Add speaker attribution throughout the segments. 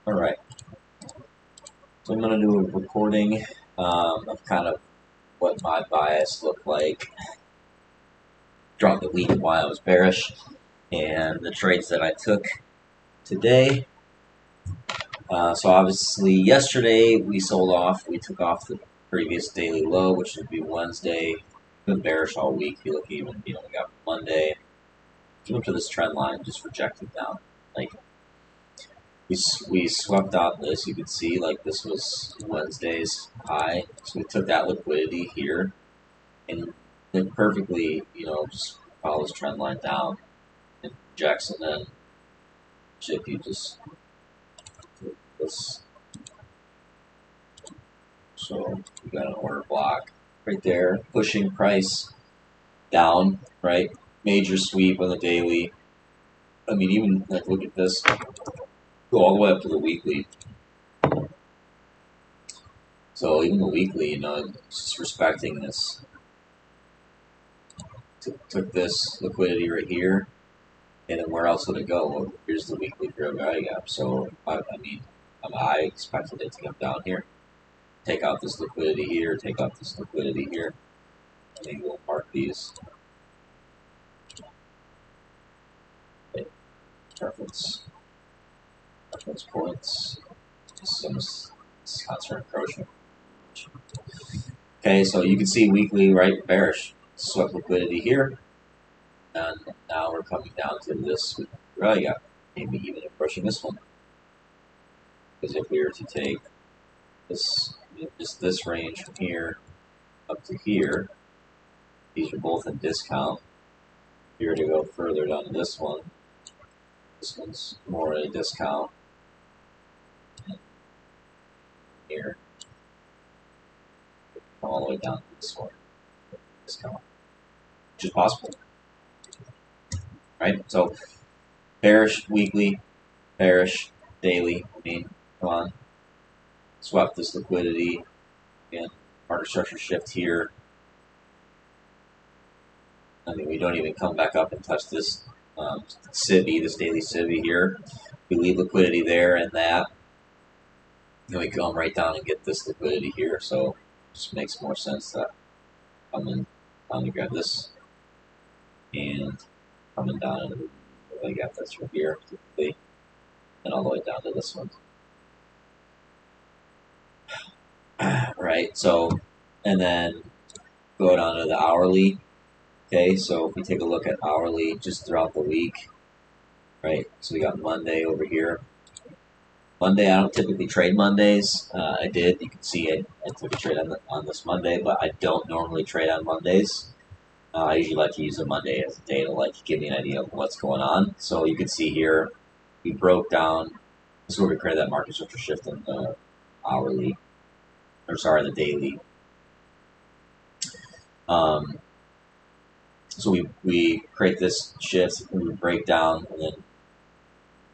Speaker 1: Alright, so I'm going to do a recording of kind of what my bias looked like throughout the week while I was bearish, and the trades that I took today. So obviously yesterday we sold off, we took off the previous daily low, which would be Wednesday. Been bearish all week. You look even, we got Monday. Came up to this trend line, just rejected down. Like we swept out this. You could see like this was Wednesday's high, so we took that liquidity here and then perfectly, just follow this trend line down and rejects, and then if you just this. So we got an order block right there, pushing price down, right? Major sweep on the daily. I mean, even like look at this, go all the way up to the weekly. So even the weekly, just respecting this. Took this liquidity right here, and then where else would it go? Well, here's the weekly fair value gap. So I expected it to come down here, take out this liquidity here, take out this liquidity here. I think we'll mark these. Okay. Reference points. Some concern encroachment. Okay, so you can see weekly, right, bearish. Swept liquidity here. And now we're coming down to this value gap, maybe even approaching this one. Because if we were to take this, just this range from here up to here, these are both in discount. If you were to go further down to this one, this one's more at a discount. Here, all the way down to this one, discount, which is possible, right? So bearish weekly, bearish daily. Come on, swap this liquidity. Again, market structure shift here. We don't even come back up and touch this CIBI, this daily CIBI here. We leave liquidity there and that. Then we come right down and get this liquidity here. So it just makes more sense to come in down to grab this and coming down into the gap that's right here, typically, and all the way down to this one. Right, so, and then go down to the hourly. Okay, so if we take a look at hourly just throughout the week, right, so we got Monday over here. Monday, I don't typically trade Mondays. I did. You can see I took a trade on this Monday, but I don't normally trade on Mondays. I usually like to use a Monday as a day to give me an idea of what's going on. So you can see here, we broke down. This is where we created that market structure shift in the hourly, or sorry, the daily. So we create this shift, and we break down, and then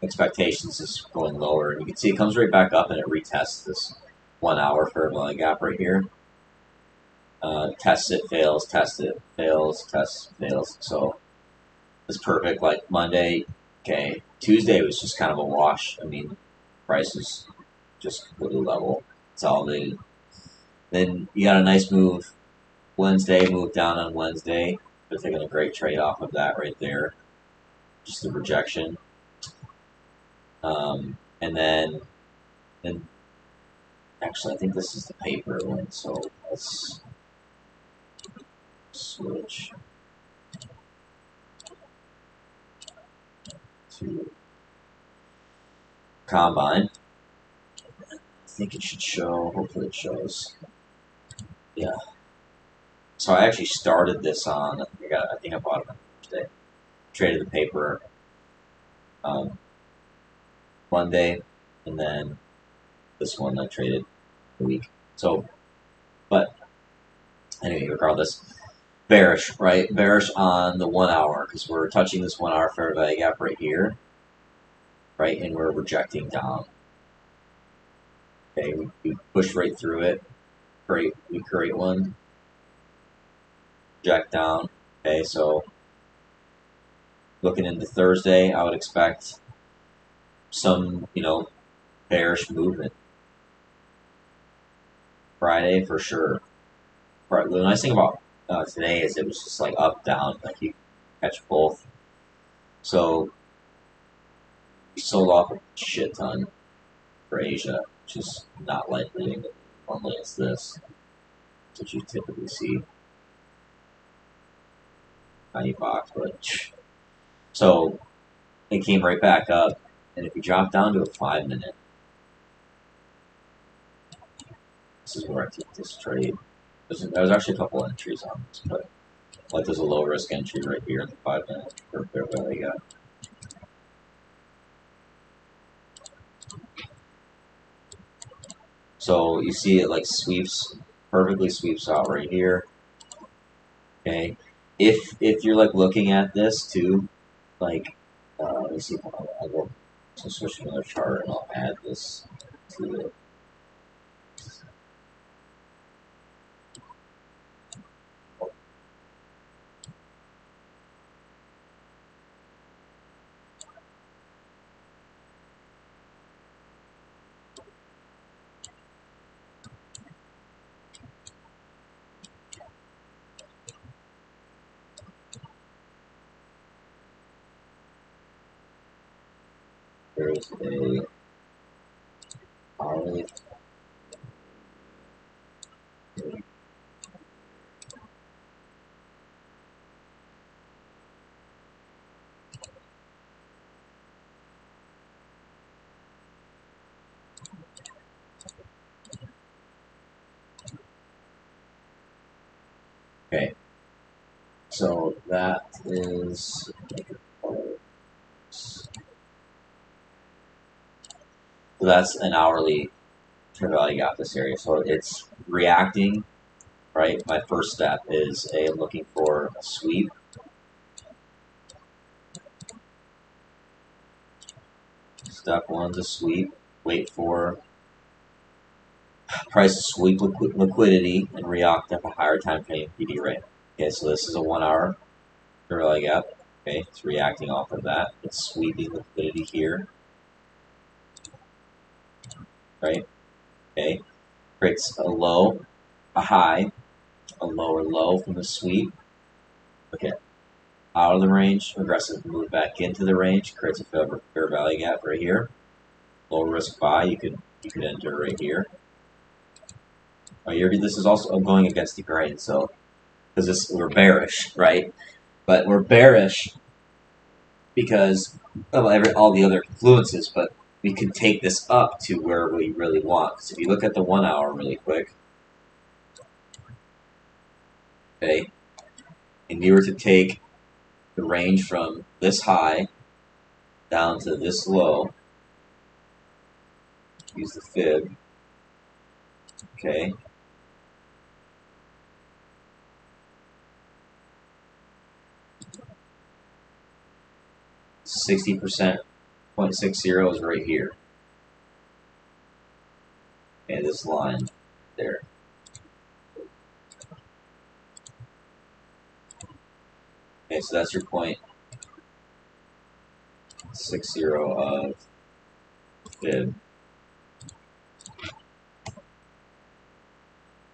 Speaker 1: expectations is going lower. And you can see it comes right back up, and it retests this 1 hour fair value gap right here. Tests it, fails, tests it, fails, tests, fails. So it's perfect. Like Monday, okay. Tuesday was just kind of a wash. Price is just completely level. It's all they. Then you got a nice move. Wednesday, move down on Wednesday. They're taking a great trade off of that right there. Just the rejection. And then actually, I think this is the paper one. So let's switch to Combine. I think it should show. Hopefully it shows. Yeah. So I actually started this on, I think I bought it on Thursday. Traded the paper Monday, and then this one I traded a week. So, but anyway, regardless, bearish, right? Bearish on the 1 hour, because we're touching this 1 hour fair value gap right here, right? And we're rejecting down. Okay, we push right through it. We create one. Reject down. Okay, so looking into Thursday, I would expect some, bearish movement. Friday for sure. The nice thing about today is it was just like up down, like you catch both. So we sold off a shit ton for Asia, which is not likely. Normally it's this, which you typically see. $90, but so it came right back up. And if you drop down to a 5-minute, this is where I took this trade. There's actually a couple of entries on this, but like there's a low risk entry right here in the 5-minute for fair value gap. So you see it like sweeps, perfectly sweeps out right here. Okay, if you're like looking at this too, like let me see. I'll go to switch to another chart and I'll add this to it. There's a hourly. Okay, so that is. So that's an hourly fair value gap this area. So it's reacting, right? My first step is looking for a sweep. Step one's a sweep. Wait for price to sweep liquidity and react up a higher time frame PD rate. Okay, so this is a 1 hour fair value gap. Okay, it's reacting off of that. It's sweeping liquidity here. Right? Okay. Creates a low, a high, a lower low from the sweep. Okay. Out of the range, aggressive move back into the range, creates a fair value gap right here. Low risk buy, you could enter right here. This is also going against the grain, so because we're bearish, right? But we're bearish because of all the other influences, but we can take this up to where we really want. So if you look at the 1 hour really quick, okay, and you were to take the range from this high down to this low, use the fib, okay, %, 0.60 is right here. Okay, this line there. Okay, so that's your 0.60 of fib.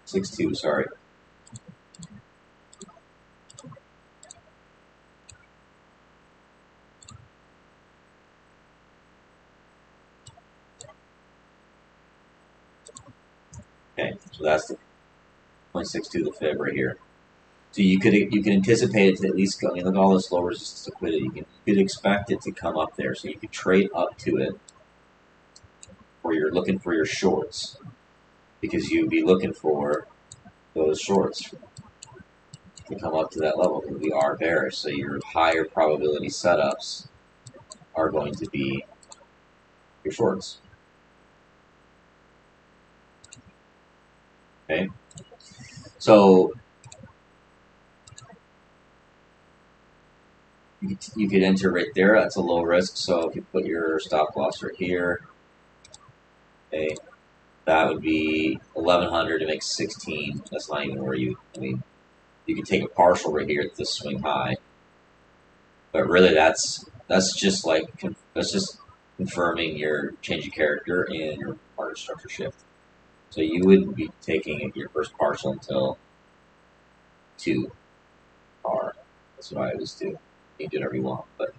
Speaker 1: 62, sorry. Okay, so that's the 0.62 the fib right here. So you can anticipate it to at least go. I mean, look at all this low resistance liquidity. You could expect it to come up there, so you could trade up to it, or you're looking for your shorts because you'd be looking for those shorts to come up to that level because we are bearish. So your higher probability setups are going to be your shorts. Okay, so you could enter right there. That's a low risk. So if you put your stop loss right here, okay, that would be 1100 to make 16. That's not even where you. I mean, you could take a partial right here at this swing high, but really that's just confirming your change of character and your market structure shift. So you wouldn't be taking your first partial until 2R. That's what I always do. You can do whatever you want, but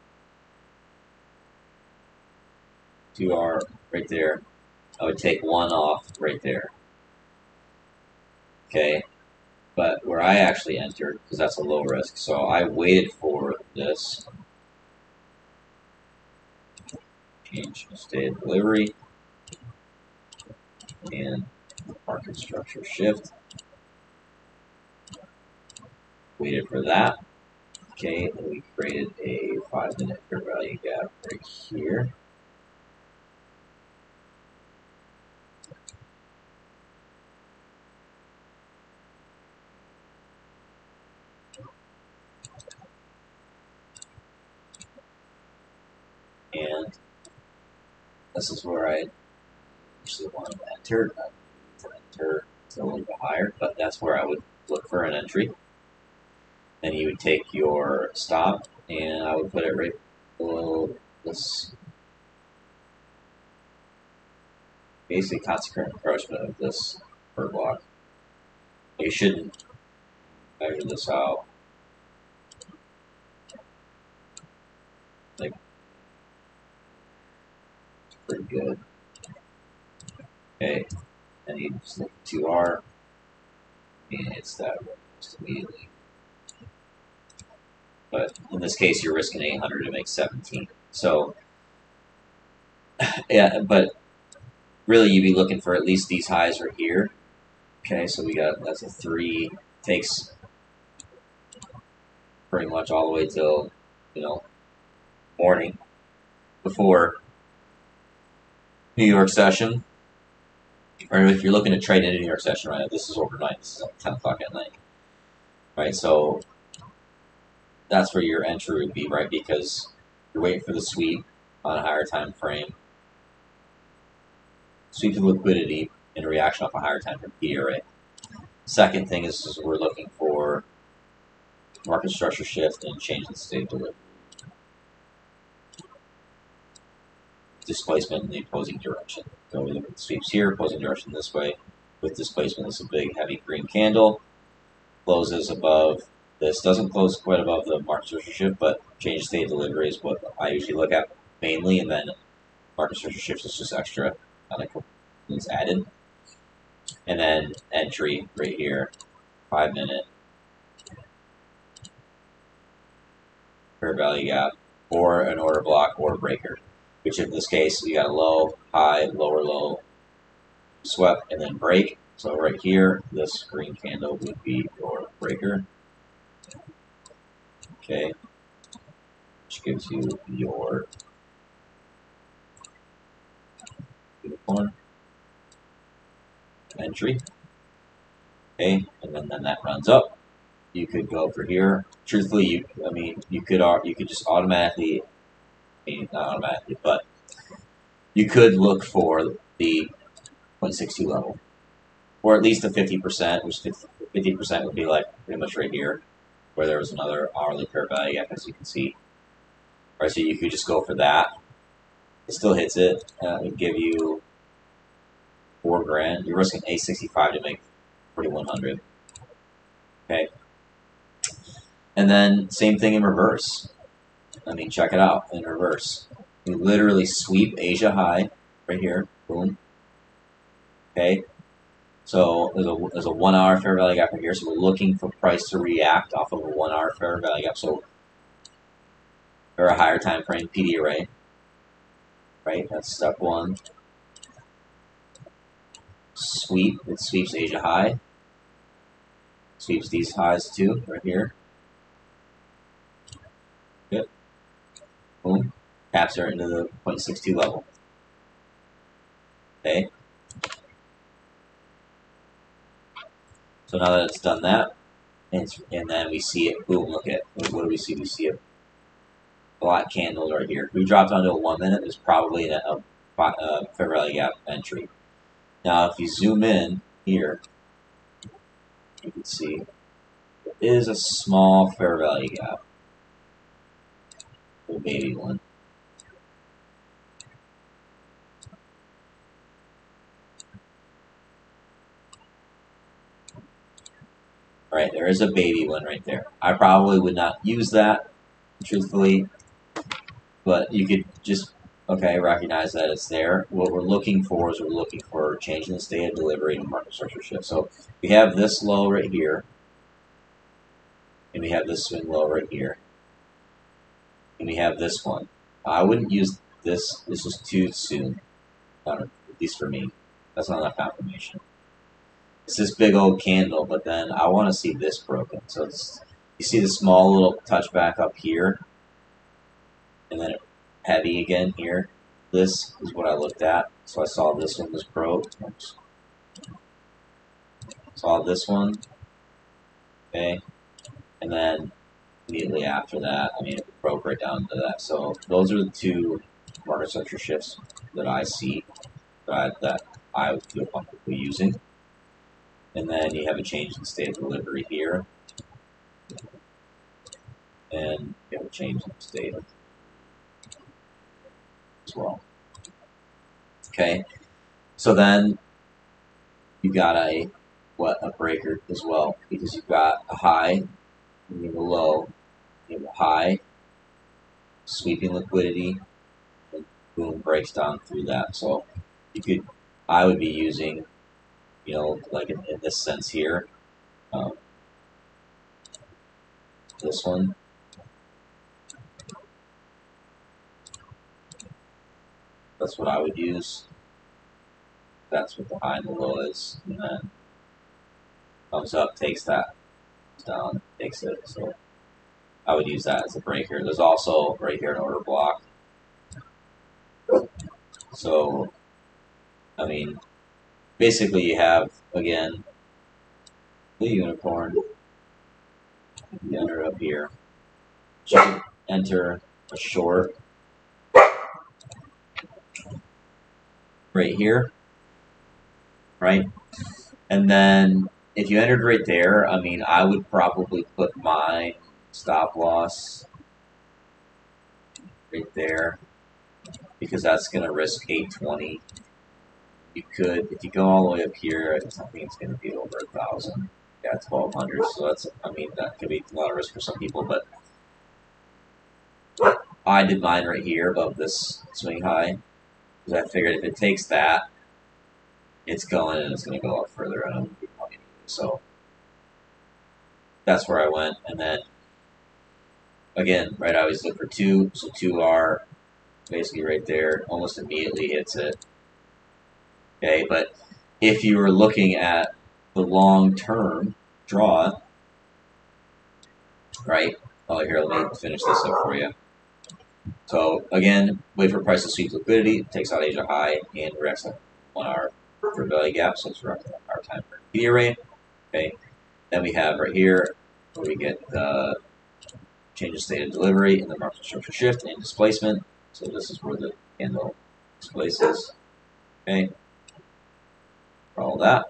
Speaker 1: 2R right there. I would take 1 off right there. Okay, but where I actually entered, because that's a low risk, so I waited for this change of state of delivery and market structure shift. Waited for that. Okay, and we created a 5-minute fair value gap right here. And this is where I actually wanted to enter. It's a little bit higher, but that's where I would look for an entry. Then you would take your stop, and I would put it right below this basic consequent encroachment of this per block. You shouldn't measure this out like pretty good. Okay, and you just look at 2R, and it's that just immediately. But in this case, you're risking 800 to make 17. So, yeah, but really you'd be looking for at least these highs right here. Okay, so we got, that's a 3. Takes pretty much all the way till, morning before New York session. Or if you're looking to trade into New York session right now, this is overnight. This is like 10 o'clock at night. Right, so that's where your entry would be, right? Because you're waiting for the sweep on a higher time frame. Sweep of liquidity in reaction off a higher time frame PRA. Second thing is we're looking for market structure shift and change in state of delivery. Displacement in the opposing direction. So we look at the sweeps here, opposing direction this way. With displacement, this is a big, heavy green candle. Closes above this. Doesn't close quite above the market structure shift, but change of state of delivery is what I usually look at mainly, and then market structure shift is just extra kind of things added. And then entry right here, 5-minute fair value gap, or an order block or breaker, which in this case we got a low, high, lower low, swept, and then break. So right here, this green candle would be your breaker. Okay, which gives you your unicorn entry. Okay, and then that runs up. You could go over here. Truthfully, you could just automatically, not automatically, but you could look for the 0.62 level, or at least the 50%, which 50% would be like pretty much right here, where there was another hourly fair value gap, as you can see. All right, so you could just go for that. It still hits it. It would give you $4,000. You're risking $865 to make 4,100. Okay. And then same thing in reverse. Check it out in reverse. You literally sweep Asia high right here. Boom. Okay. So there's a 1 hour fair value gap right here. So we're looking for price to react off of a 1 hour fair value gap. So or a higher time frame PD array. Right? That's step 1. Sweep. It sweeps Asia high. Sweeps these highs too, right here. Good. Boom. Taps her into the 0.62 level. Okay. So now that it's done that, and then we see it, boom, look at, what do we see? We see a black candle right here. If we dropped onto a 1 minute, there's probably a fair value gap entry. Now, if you zoom in here, you can see there is a small fair value gap. A baby one. right? There is a baby one right there. I probably would not use that, truthfully, but you could just, okay, recognize that it's there. What we're looking for is we're looking for change in the state of delivery and market structure shift. So we have this low right here, and we have this swing low right here, and we have this one. I wouldn't use this. This is too soon, at least for me. That's not enough confirmation. It's this big old candle, but then I want to see this broken. So it's, you see the small little touchback up here, and then heavy again here. This is what I looked at. So I saw this one was broke. Oops. Saw this one, okay, and then immediately after that, I mean, it broke right down to that. So those are the two market structure shifts that I see that I would feel comfortable using. And then you have a change in state of delivery here, and you have a change in state as well. Okay, so then you got a breaker as well, because you've got a high, and you have a low, you have a high, sweeping liquidity, and boom, breaks down through that. So you could, I would be using, you know, like in this sense here, this one. That's what I would use. That's what the high and the low is, and then comes up, takes that, down, takes it. So I would use that as a breaker. There's also right here an order block. So, I mean, basically you have, again, the unicorn. You enter up here. You can enter a short right here, right? And then if you entered right there, I mean, I would probably put my stop loss right there, because that's going to risk 820. You could, if you go all the way up here, I think it's going to be over 1,000. Yeah, 1,200. So that's, I mean, that could be a lot of risk for some people, but I did mine right here above this swing high, because I figured if it takes that, it's going and it's going to go up further, and so that's where I went. And then again, right, I always look for 2, so 2R basically right there, almost immediately hits it. Okay, but if you were looking at the long-term draw, right? Oh, here, let me finish this up for you. So again, wait for price to sweep liquidity, takes out Asia high, and reacts on 1 hour for value gap, so it's roughly our time for media rate. Okay, then we have right here where we get the change of state of delivery and the market structure shift and displacement. So this is where the candle displaces. Okay, for all that.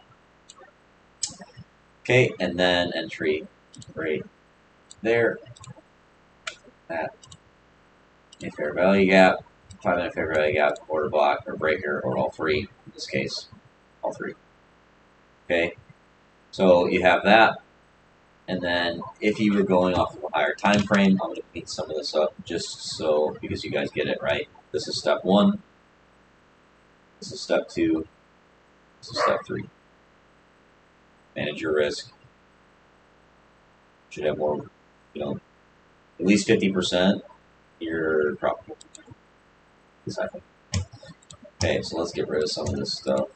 Speaker 1: Okay, and then entry right there at a fair value gap, 5-minute fair value gap, order block, or breaker, or all three. In this case, all three. Okay, so you have that, and then if you were going off of a higher time frame, I'm going to clean some of this up just so, because you guys get it right. This is step 1. This is step 2. This is step 3. Manage your risk. Should have more, you know, at least 50%. You're profitable. Exactly. Okay, so let's get rid of some of this stuff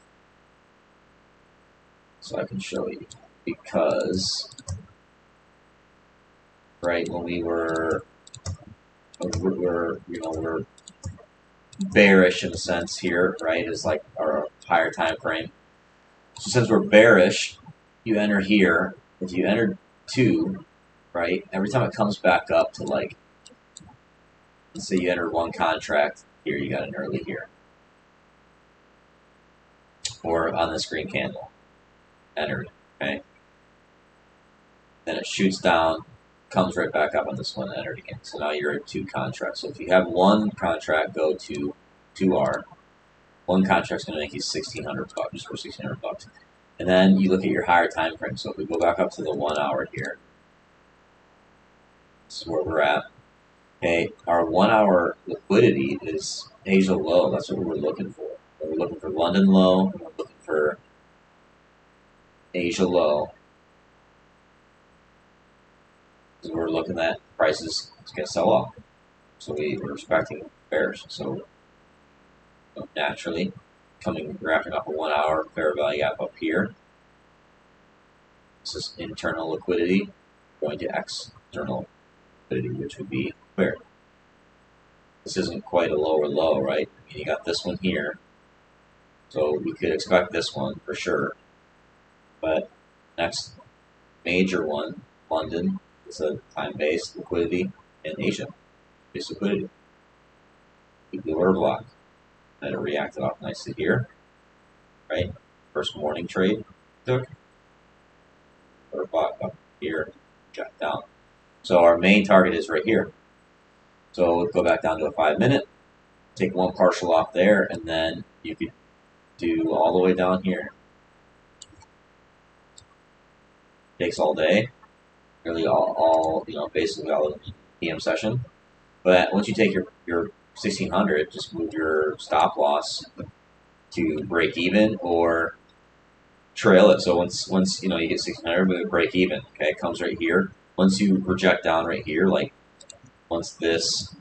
Speaker 1: so I can show you. Because, right, when we're bearish in a sense here, right, is like our higher time frame. So since we're bearish, you enter here. If you enter 2, right, every time it comes back up to, like, let's say you enter 1 contract here, you got an early here. Or on this green candle, entered, okay? Then it shoots down, comes right back up on this one, entered again. So now you're at 2 contracts. So if you have 1 contract go to 2R, 1 contract's going to make you $1,600 just for $1,600. And then you look at your higher time frame. So if we go back up to the 1 hour here, this is where we're at. Okay, our 1 hour liquidity is Asia low. That's what we're looking for. We're looking for London low, and we're looking for Asia low. Because we're looking at prices going to sell off. So we're expecting bears. So naturally, wrapping up a 1 hour fair value gap up here. This is internal liquidity going to external liquidity, which would be where? This isn't quite a lower low, right? I mean, you got this one here. So we could expect this one for sure. But next major one, London, is a time-based liquidity, and Asia, based liquidity. Keep the order block. And it reacted off nicely here, right? First morning trade took. Order block up here, jack down. So our main target is right here. So we'll go back down to a 5 minute, take one partial off there, and then you could do all the way down here. Takes all day, really all basically all of the PM session. But once you take your 1600, just move your stop loss to break even or trail it. So once you get 1600, move it break even. Okay, it comes right here. Once you reject down right here, like once this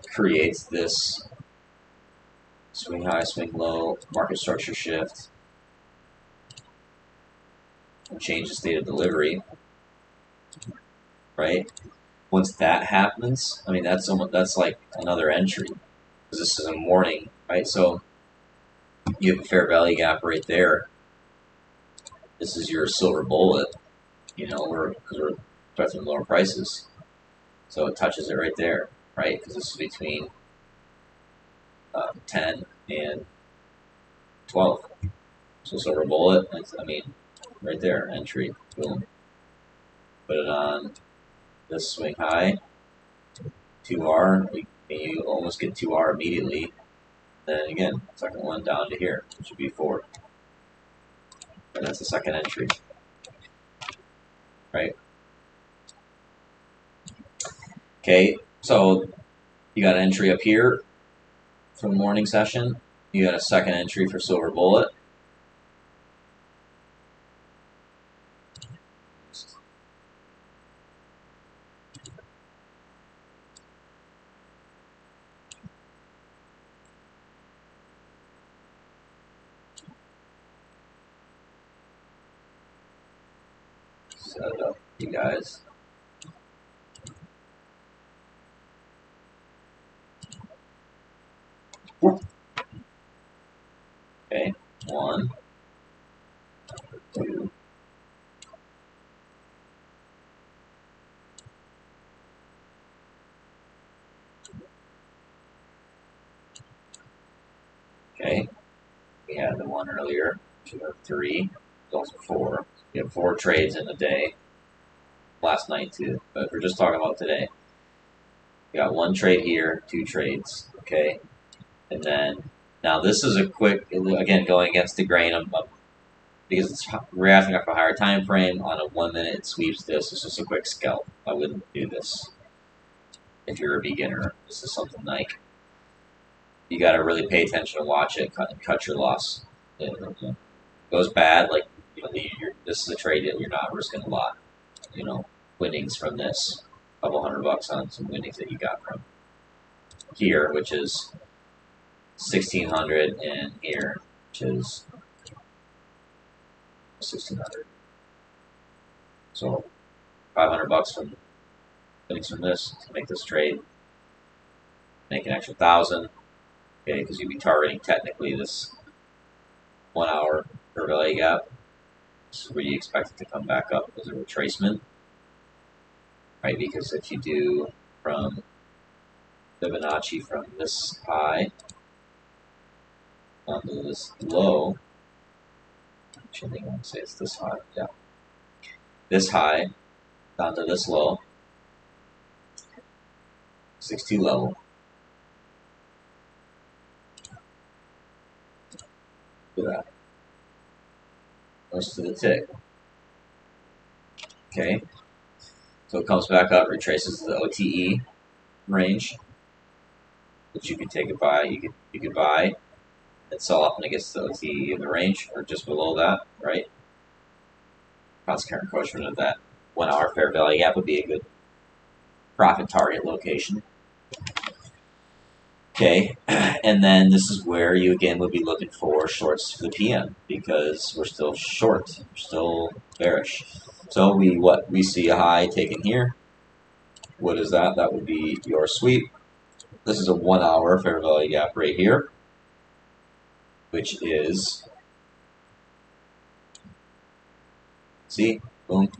Speaker 1: creates this swing high, swing low, market structure shift, and change the state of delivery, right? Once that happens, I mean that's like another entry because this is a morning, right? So you have a fair value gap right there. This is your silver bullet, because we're expecting lower prices, so it touches it right there, right? Because this is between 10 and 12. So silver bullet, right there, entry, boom. Put it on this swing high, 2R, you almost get 2R immediately. Then again, second one down to here, which would be 4. And that's the second entry, right? Okay, so you got an entry up here for the morning session. You got a second entry for silver bullet. Set it up, you guys. Okay, 1, 2. Okay, we had the one earlier. 2 have 3. Also 4. You have 4 trades in a day. Last night too, but if we're just talking about today, you got 1 trade here, 2 trades. Okay, and then now this is a quick, again going against the grain because it's reacting off a higher time frame. On a 1 minute, it sweeps this. It's just a quick scalp. I wouldn't do this if you're a beginner. This is something like you got to really pay attention to watch it, cut your loss. It goes bad, like this is a trade that you're not risking a lot. Winnings from this, a couple $100 on some winnings that you got from here, which is 1600, and here, which is 1600. So $500 from winnings from this to make this trade. Make an extra 1,000, okay, because you'd be targeting technically this 1 hour per value gap. This is where you expect it to come back up as a retracement, right? Because if you do from Fibonacci from this high onto this low, actually I think I want to say it's this high, yeah. This high down to this low, 6-2 level. Look at that. goes to the tick. Okay, so it comes back up, retraces the OTE range, which you could take it by. You could buy and sell up when it gets to the OTE in the range, or just below that, right? Constant encroachment of that 1 hour fair value gap would be a good profit target location. Okay, and then this is where you again would be looking for shorts for the PM because we're still short, we're still bearish. So we see a high taken here. What is that? That would be your sweep. This is a 1 hour fair value gap right here, which is, see, boom,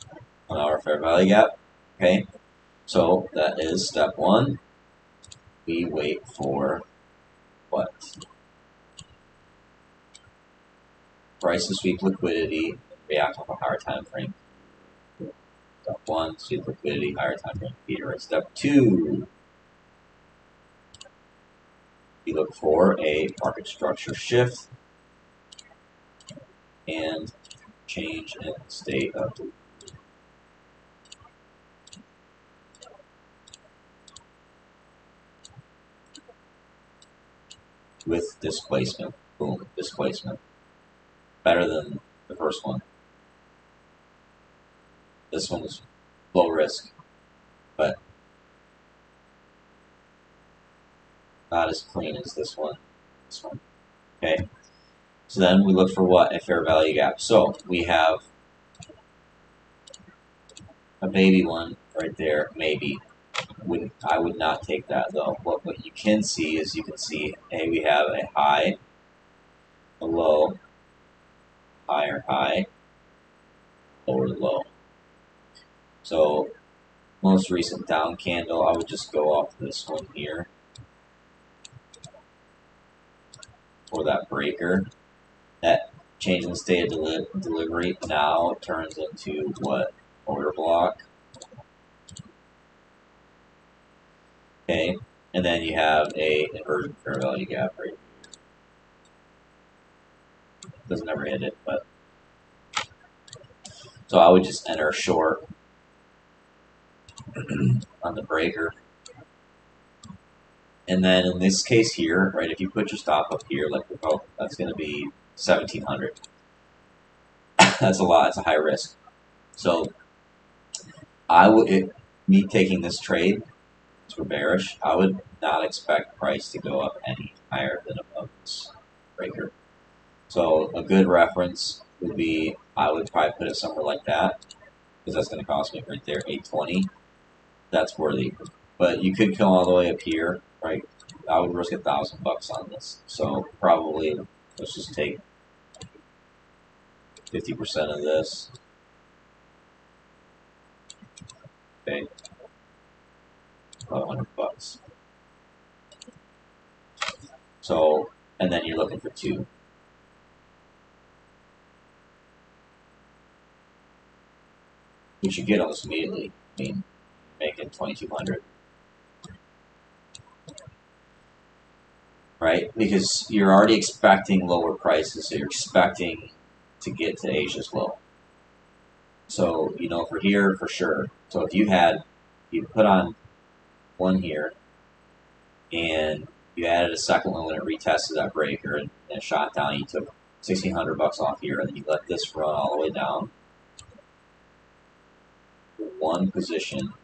Speaker 1: 1 hour fair value gap. Okay, so that is step one. We wait for what? Price to sweep liquidity, react off a higher time frame. Step one, sweep liquidity, higher time frame feeder. Step two, we look for a market structure shift and change in state of the with displacement. Boom, displacement. Better than the first one. This one was low risk, but not as clean as this one. This one. Okay. So then we look for what? A fair value gap. So we have a baby one right there, maybe. I would not take that though. What you can see is you can see, hey, we have a high, a low, higher high, lower low. So most recent down candle, I would just go off this one here for that breaker. That change in state of delivery now turns into what? Order block. Okay, and then you have a inverted fair value gap right here. Doesn't ever hit it, but so I would just enter short on the breaker. And then in this case here, right, if you put your stop up here, like, oh, that's going to be 1,700. That's a lot. It's a high risk. So me taking this trade, for bearish, I would not expect price to go up any higher than above this breaker. So a good reference would be, I would probably put it somewhere like that, because that's going to cost me right there 820. That's worthy. But you could come all the way up here, right? I would risk $1,000 on this. So probably let's just take 50% of this. Okay, $1,200. So, and then you're looking for two. Which you get almost immediately. I mean, making 2,200. Right? Because you're already expecting lower prices, so you're expecting to get to Asia's low. So, you know, for here, for sure. So if you put on one here, and you added a second one when it retested that breaker and it shot down, you took $1,600 off here, and then you let this run all the way down. One position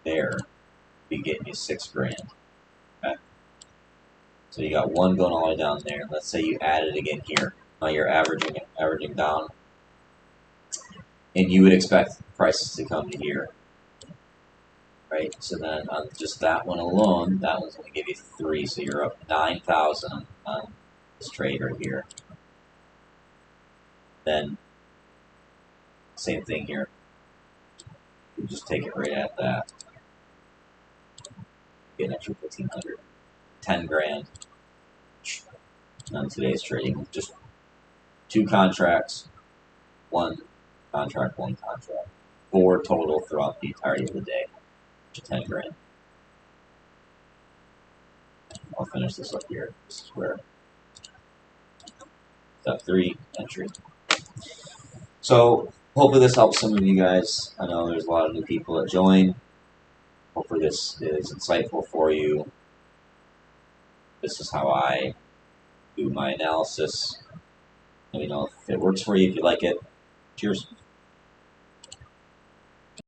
Speaker 1: there, be getting you $6,000. Okay. So you got one going all the way down there. Let's say you add it again here. Now you're averaging down, and you would expect prices to come to here, right? So then on just that one alone, that one's going to give you 3, so you're up 9,000 on this trade right here. Then same thing here. You just take it right at that. Get an extra 1,500, 10 grand on today's trading. Just 2 contracts, 1 contract, 1 contract. 4 total throughout the entirety of the day. 10 grand. I'll finish this up here. This is where step 3, entry. So hopefully this helps some of you guys. I know there's a lot of new people that join. Hopefully this is insightful for you. This is how I do my analysis. Let me know if it works for you, if you like it. Cheers.